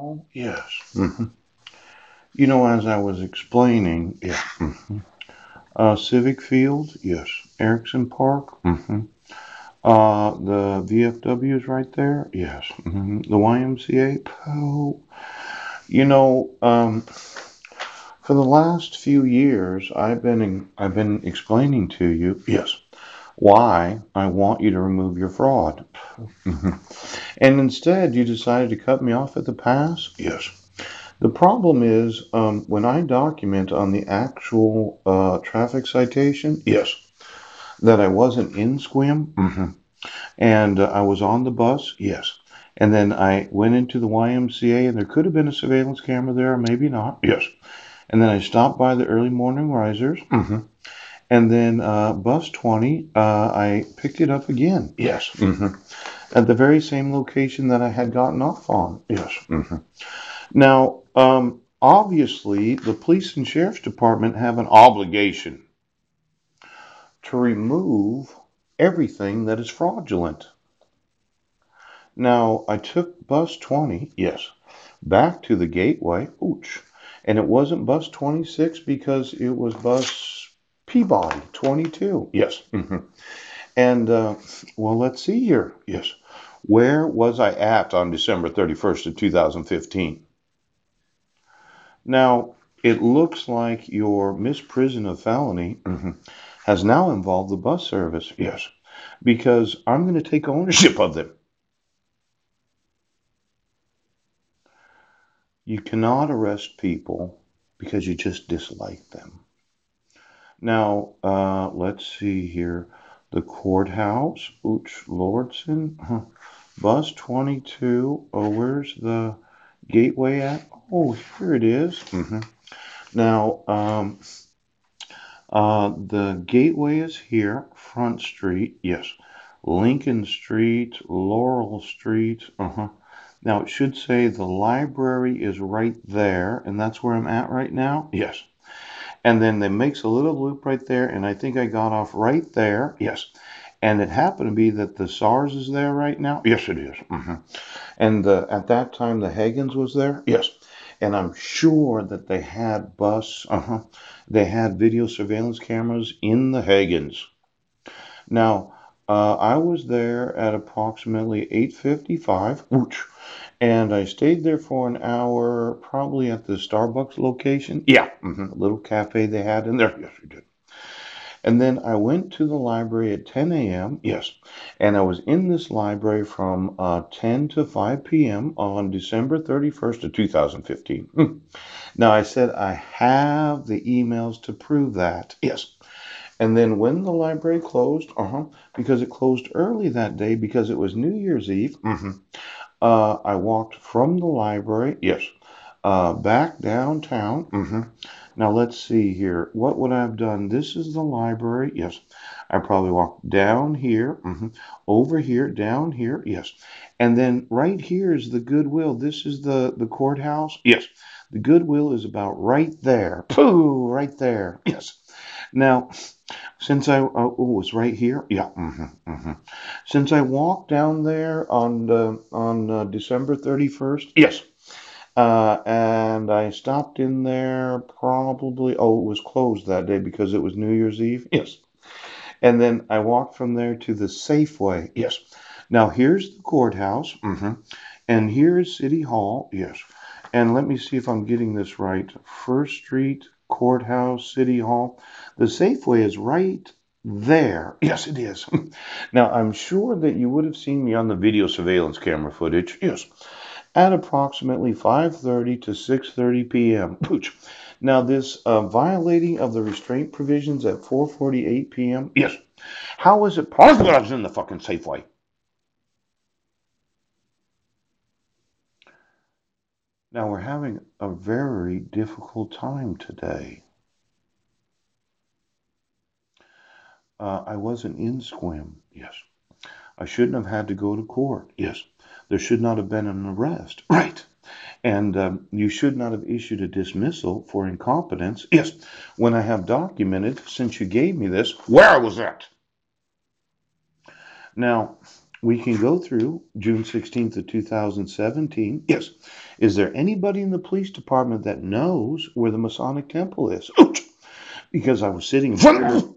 Oh, yes. As I was explaining, yeah. Civic Field, yes. Erickson Park, the VFW is right there, yes. The YMCA, oh. You know, um, for the last few years, I've been explaining to you, yes, why I want you to remove your fraud. And instead, you decided to cut me off at the pass? Yes. The problem is when I document on the actual traffic citation, yes, that I wasn't in Squim, and I was on the bus, yes. And then I went into the YMCA, and there could have been a surveillance camera there, maybe not, yes. And then I stopped by the early morning risers, and then bus 20, I picked it up again, yes, at the very same location that I had gotten off on, yes. Now, obviously, the police and sheriff's department have an obligation to remove everything that is fraudulent. Now, I took bus 20, yes, back to the gateway, ooch, and it wasn't bus 26 because it was bus Peabody 22, yes. And, well, let's see here, yes. Where was I at on December 31st of 2015? Now, it looks like your misprision of felony has now involved the bus service. Yes, because I'm going to take ownership of them. You cannot arrest people because you just dislike them. Now, let's see here. The courthouse, Ooch Lordson, bus 22. Oh, where's the gateway at? Oh, here it is. Now, the gateway is here, Front Street, yes. Lincoln Street, Laurel Street, Now it should say the library is right there, and that's where I'm at right now, yes. And then it makes a little loop right there, and I think I got off right there, yes. And it happened to be that the SARS is there right now, yes it is. And at that time the Hagens was there, yes. And I'm sure that they had they had video surveillance cameras in the Hagens. Now, I was there at approximately 8:55, and I stayed there for an hour, probably at the Starbucks location. Yeah, a little cafe they had in there. Yes, we did. And then I went to the library at 10 a.m. Yes, and I was in this library from 10 to 5 p.m. on December 31st of 2015. Now I said I have the emails to prove that. Yes. And then when the library closed, because it closed early that day because it was New Year's Eve, I walked from the library, yes, back downtown. Now let's see here. What would I have done? This is the library, yes. I probably walked down here, over here, down here, yes. And then right here is the Goodwill. This is the courthouse, yes. The Goodwill is about right there. Pooh, right there, yes. Now, since oh, it's right here. Yeah. Since I walked down there on December 31st. Yes. And I stopped in there probably. Oh, it was closed that day because it was New Year's Eve. Yes. And then I walked from there to the Safeway. Yes. Now here's the courthouse. And here is City Hall. Yes. And let me see if I'm getting this right. First Street, Courthouse, City Hall. The Safeway is right there. Yes, it is. Now, I'm sure that you would have seen me on the video surveillance camera footage. Yes. At approximately 5:30 to 6:30 p.m. Pooch. Now, this violating of the restraint provisions at 4:48 p.m. Yes. How is it possible I was in the fucking Safeway? Now, we're having a very difficult time today. I wasn't in Squim. Yes. I shouldn't have had to go to court. Yes. There should not have been an arrest. Right. And you should not have issued a dismissal for incompetence. Yes. When I have documented, since you gave me this, where I was at. Now, we can go through June 16th of 2017. Yes. Is there anybody in the police department that knows where the Masonic Temple is? Because I was sitting in front of